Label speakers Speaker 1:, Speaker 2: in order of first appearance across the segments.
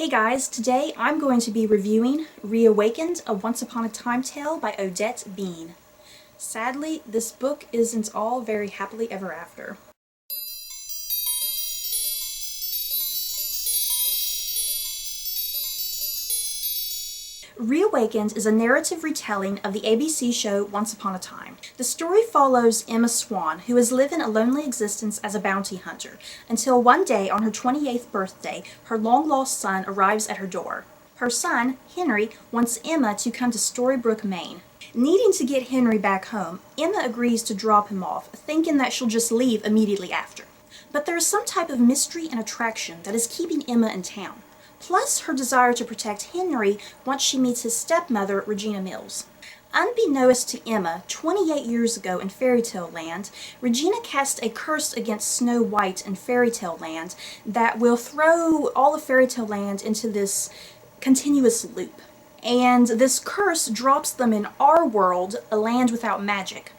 Speaker 1: Hey guys, today I'm going to be reviewing Reawakened, A Once Upon a Time Tale by Odette Beane. Sadly, this book isn't all very happily ever after. Reawakened is a narrative retelling of the ABC show Once Upon a Time. The story follows Emma Swan, who is living a lonely existence as a bounty hunter, until one day on her 28th birthday, her long-lost son arrives at her door. Her son, Henry, wants Emma to come to Storybrooke, Maine. Needing to get Henry back home, Emma agrees to drop him off, thinking that she'll just leave immediately after. But there is some type of mystery and attraction that is keeping Emma in town, plus her desire to protect Henry once she meets his stepmother, Regina Mills. Unbeknownst to Emma, 28 years ago in Fairytale Land, Regina cast a curse against Snow White in Fairytale Land that will throw all of Fairytale Land into this continuous loop. And this curse drops them in our world, a land without magic.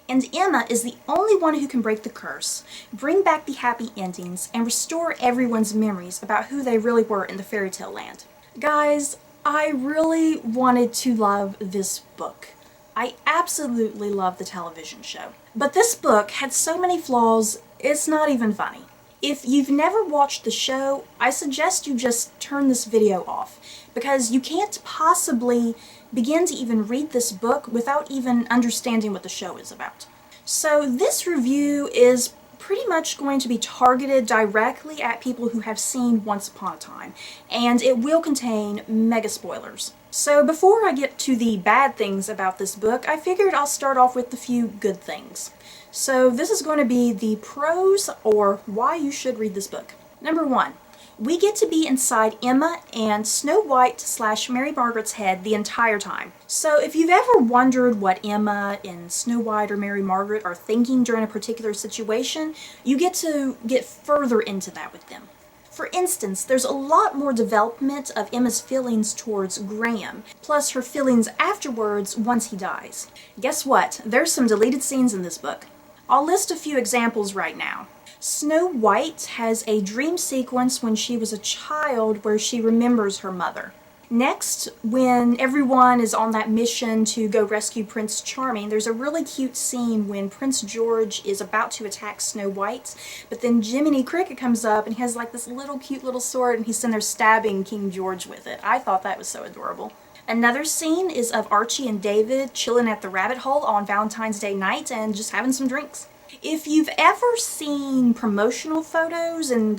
Speaker 1: And Emma is the only one who can break the curse, bring back the happy endings, and restore everyone's memories about who they really were in the Fairytale Land. Guys, I really wanted to love this book. I absolutely love the television show. But this book had so many flaws, it's not even funny. If you've never watched the show, I suggest you just turn this video off, because you can't possibly begin to even read this book without even understanding what the show is about. So this review is pretty much going to be targeted directly at people who have seen Once Upon a Time, and it will contain mega spoilers. So before I get to the bad things about this book, I figured I'll start off with a few good things. So this is going to be the pros, or why you should read this book. Number 1. We get to be inside Emma and Snow White / Mary Margaret's head the entire time. So if you've ever wondered what Emma and Snow White or Mary Margaret are thinking during a particular situation, you get to get further into that with them. For instance, there's a lot more development of Emma's feelings towards Graham, plus her feelings afterwards once he dies. Guess what? There's some deleted scenes in this book. I'll list a few examples right now. Snow White has a dream sequence when she was a child where she remembers her mother. Next, when everyone is on that mission to go rescue Prince Charming, there's a really cute scene when Prince George is about to attack Snow White, but then Jiminy Cricket comes up and he has like this little cute little sword and he's sitting there stabbing King George with it. I thought that was so adorable. Another scene is of Archie and David chilling at the rabbit hole on Valentine's Day night and just having some drinks. If you've ever seen promotional photos, and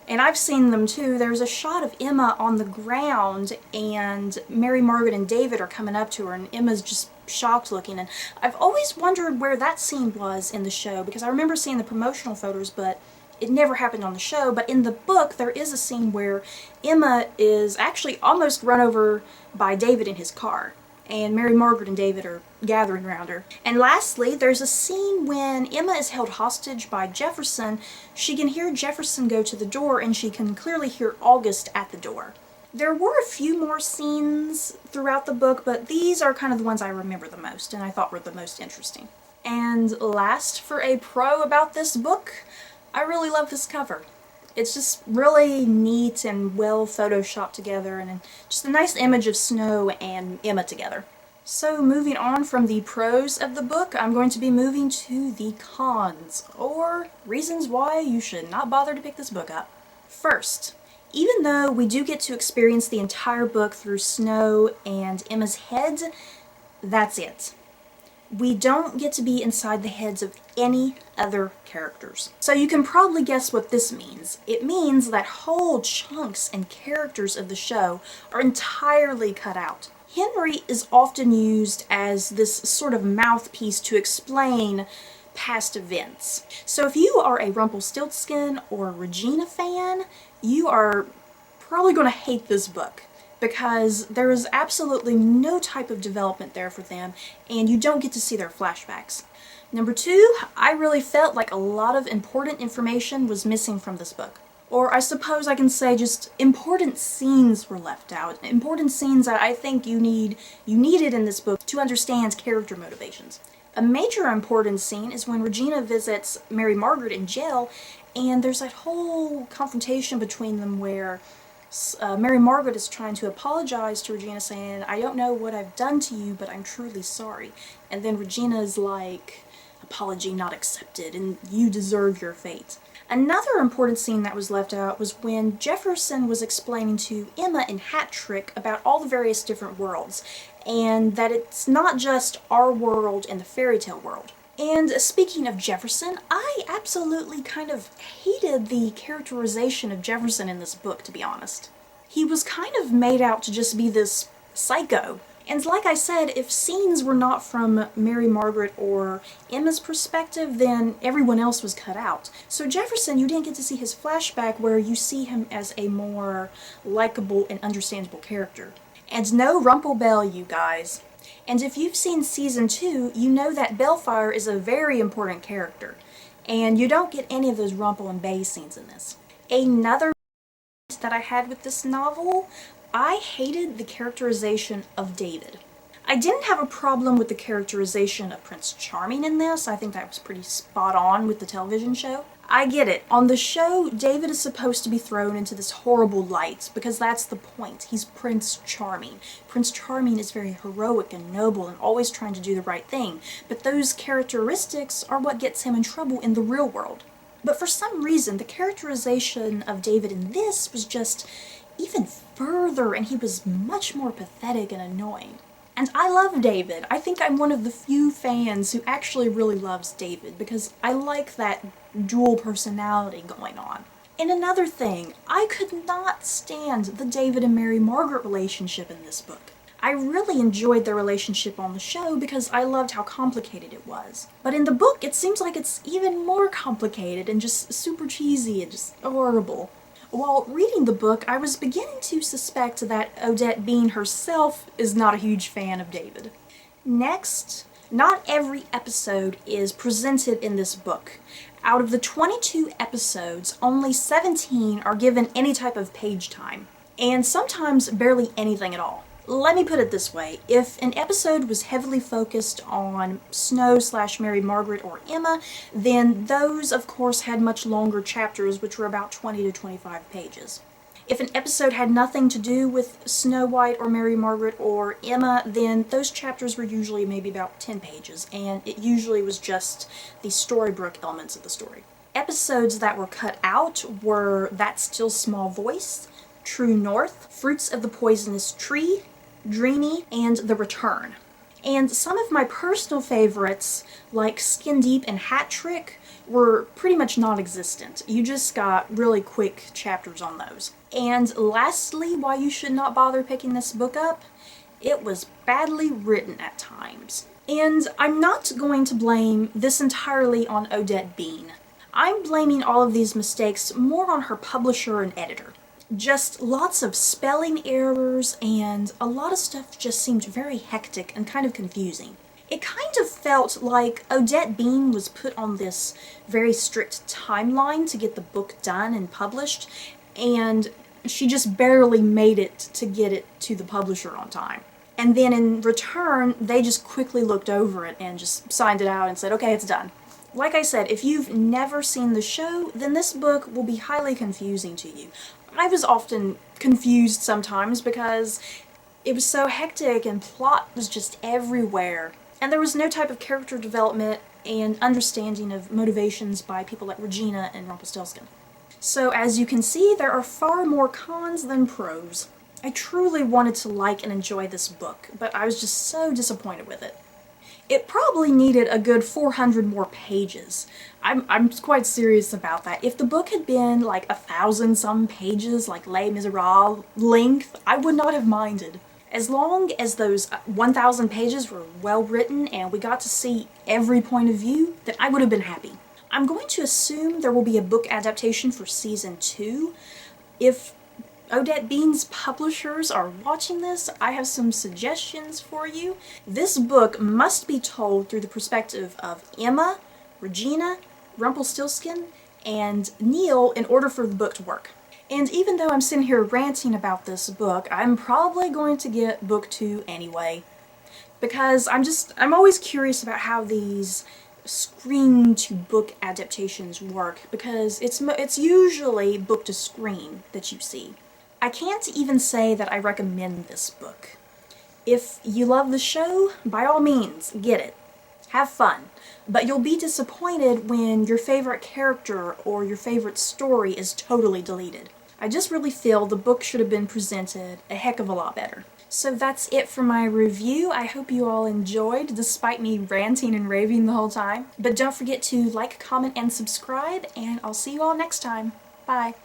Speaker 1: I've seen them too, there's a shot of Emma on the ground and Mary Margaret and David are coming up to her and Emma's just shocked looking, and I've always wondered where that scene was in the show because I remember seeing the promotional photos but it never happened on the show. But in the book there is a scene where Emma is actually almost run over by David in his car, and Mary Margaret and David are gathering around her. And lastly, there's a scene when Emma is held hostage by Jefferson. She can hear Jefferson go to the door and she can clearly hear August at the door. There were a few more scenes throughout the book, but these are kind of the ones I remember the most and I thought were the most interesting. And last, for a pro about this book, I really love this cover. It's just really neat and well photoshopped together, and just a nice image of Snow and Emma together. So moving on from the pros of the book, I'm going to be moving to the cons, or reasons why you should not bother to pick this book up. First, even though we do get to experience the entire book through Snow and Emma's head, that's it. We don't get to be inside the heads of any other characters. So you can probably guess what this means. It means that whole chunks and characters of the show are entirely cut out. Henry is often used as this sort of mouthpiece to explain past events. So if you are a Rumpelstiltskin or Regina fan, you are probably going to hate this book, because there is absolutely no type of development there for them, and you don't get to see their flashbacks. Number 2, I really felt like a lot of important information was missing from this book. Or I suppose I can say just important scenes were left out. Important scenes that I think you needed in this book to understand character motivations. A major important scene is when Regina visits Mary Margaret in jail, and there's that whole confrontation between them where Mary Margaret is trying to apologize to Regina, saying, I don't know what I've done to you, but I'm truly sorry. And then Regina is like, apology not accepted, and you deserve your fate. Another important scene that was left out was when Jefferson was explaining to Emma and Hat Trick about all the various different worlds, and that it's not just our world and the fairy tale world. And speaking of Jefferson, I absolutely kind of hated the characterization of Jefferson in this book, to be honest. He was kind of made out to just be this psycho. And like I said, if scenes were not from Mary Margaret or Emma's perspective, then everyone else was cut out. So Jefferson, you didn't get to see his flashback where you see him as a more likable and understandable character. And no Rumple Bell, you guys. And if you've seen Season 2, you know that Bellfire is a very important character. And you don't get any of those Rumple and Bay scenes in this. Another that I had with this novel, I hated the characterization of David. I didn't have a problem with the characterization of Prince Charming in this. I think that was pretty spot on with the television show. I get it. On the show, David is supposed to be thrown into this horrible light because that's the point. He's Prince Charming. Prince Charming is very heroic and noble and always trying to do the right thing, but those characteristics are what gets him in trouble in the real world. But for some reason, the characterization of David in this was just even further, and he was much more pathetic and annoying. And I love David. I think I'm one of the few fans who actually really loves David because I like that dual personality going on. And another thing, I could not stand the David and Mary Margaret relationship in this book. I really enjoyed their relationship on the show because I loved how complicated it was. But in the book, it seems like it's even more complicated and just super cheesy and just horrible. While reading the book, I was beginning to suspect that Odette Beane herself is not a huge fan of David. Next, not every episode is presented in this book. Out of the 22 episodes, only 17 are given any type of page time, and sometimes barely anything at all. Let me put it this way, if an episode was heavily focused on Snow/Mary Margaret or Emma, then those of course had much longer chapters, which were about 20 to 25 pages. If an episode had nothing to do with Snow White or Mary Margaret or Emma, then those chapters were usually maybe about 10 pages, and it usually was just the storybook elements of the story. Episodes that were cut out were That Still Small Voice, True North, Fruits of the Poisonous Tree, Dreamy, and The Return. And some of my personal favorites, like Skin Deep and Hat Trick, were pretty much non-existent. You just got really quick chapters on those. And lastly, why you should not bother picking this book up, it was badly written at times. And I'm not going to blame this entirely on Odette Beane. I'm blaming all of these mistakes more on her publisher and editor. Just lots of spelling errors, and a lot of stuff just seemed very hectic and kind of confusing. It kind of felt like Odette Beane was put on this very strict timeline to get the book done and published, and she just barely made it to get it to the publisher on time. And then in return, they just quickly looked over it and just signed it out and said, okay, it's done. Like I said, if you've never seen the show, then this book will be highly confusing to you. I was often confused sometimes because it was so hectic and plot was just everywhere. And there was no type of character development and understanding of motivations by people like Regina and Rumpelstiltskin. So as you can see, there are far more cons than pros. I truly wanted to like and enjoy this book, but I was just so disappointed with it. It probably needed a good 400 more pages. I'm quite serious about that. If the book had been like 1,000 some pages, like Les Miserables length, I would not have minded. As long as those 1,000 pages were well written and we got to see every point of view, then I would have been happy. I'm going to assume there will be a book adaptation for Season 2. If Odette Beane's publishers are watching this, I have some suggestions for you. This book must be told through the perspective of Emma, Regina, Rumpelstiltskin, and Neil in order for the book to work. And even though I'm sitting here ranting about this book, I'm probably going to get book 2 anyway. Because I'm always curious about how these screen to book adaptations work, because it's usually book to screen that you see. I can't even say that I recommend this book. If you love the show, by all means, get it. Have fun. But you'll be disappointed when your favorite character or your favorite story is totally deleted. I just really feel the book should have been presented a heck of a lot better. So that's it for my review. I hope you all enjoyed, despite me ranting and raving the whole time. But don't forget to like, comment, and subscribe, and I'll see you all next time. Bye.